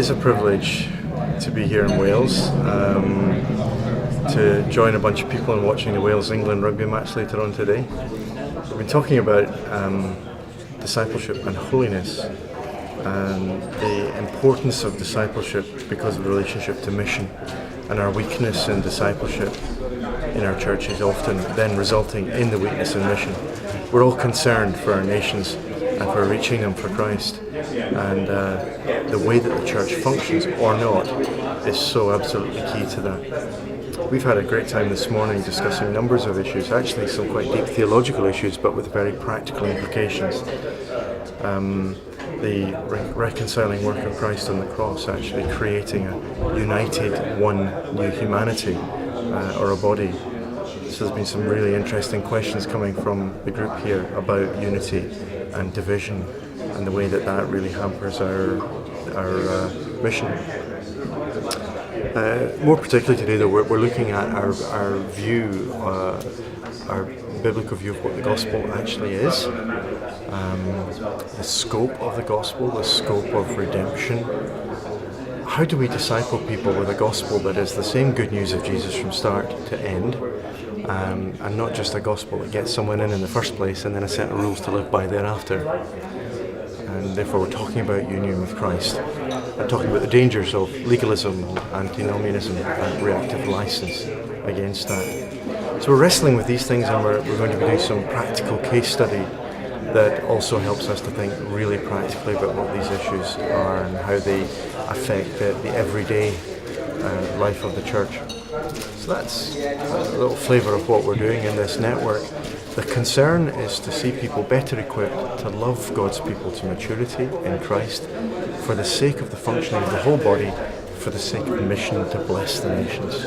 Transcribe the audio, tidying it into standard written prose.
is a privilege to be here in Wales, to join a bunch of people in watching the Wales-England rugby match later on today. We've been talking about discipleship and holiness and the importance of discipleship because of the relationship to mission, and our weakness in discipleship in our churches often then resulting in the weakness in mission. We're all concerned for our nations and for reaching them for Christ, and the way that the church functions or not is so absolutely key to that. We've had a great time this morning discussing numbers of issues, actually some quite deep theological issues but with very practical implications. The reconciling work of Christ on the cross, actually creating a united one new humanity or a body. So there's been some really interesting questions coming from the group here about unity and division and the way that that really hampers our mission. More particularly today, though, we're looking at our view, our biblical view of what the gospel actually is, the scope of the gospel, the scope of redemption. How do we disciple people with a gospel that is the same good news of Jesus from start to end, and not just a gospel that gets someone in the first place and then a set of rules to live by thereafter? And therefore we're talking about union with Christ and talking about the dangers of legalism, antinomianism and reactive license against that. So we're wrestling with these things, and we're going to be doing some practical case study that also helps us to think really practically about what these issues are and how they affect the everyday life of the church. So that's a little flavour of what we're doing in this network. The concern is to see people better equipped to love God's people to maturity in Christ for the sake of the functioning of the whole body, for the sake of the mission to bless the nations.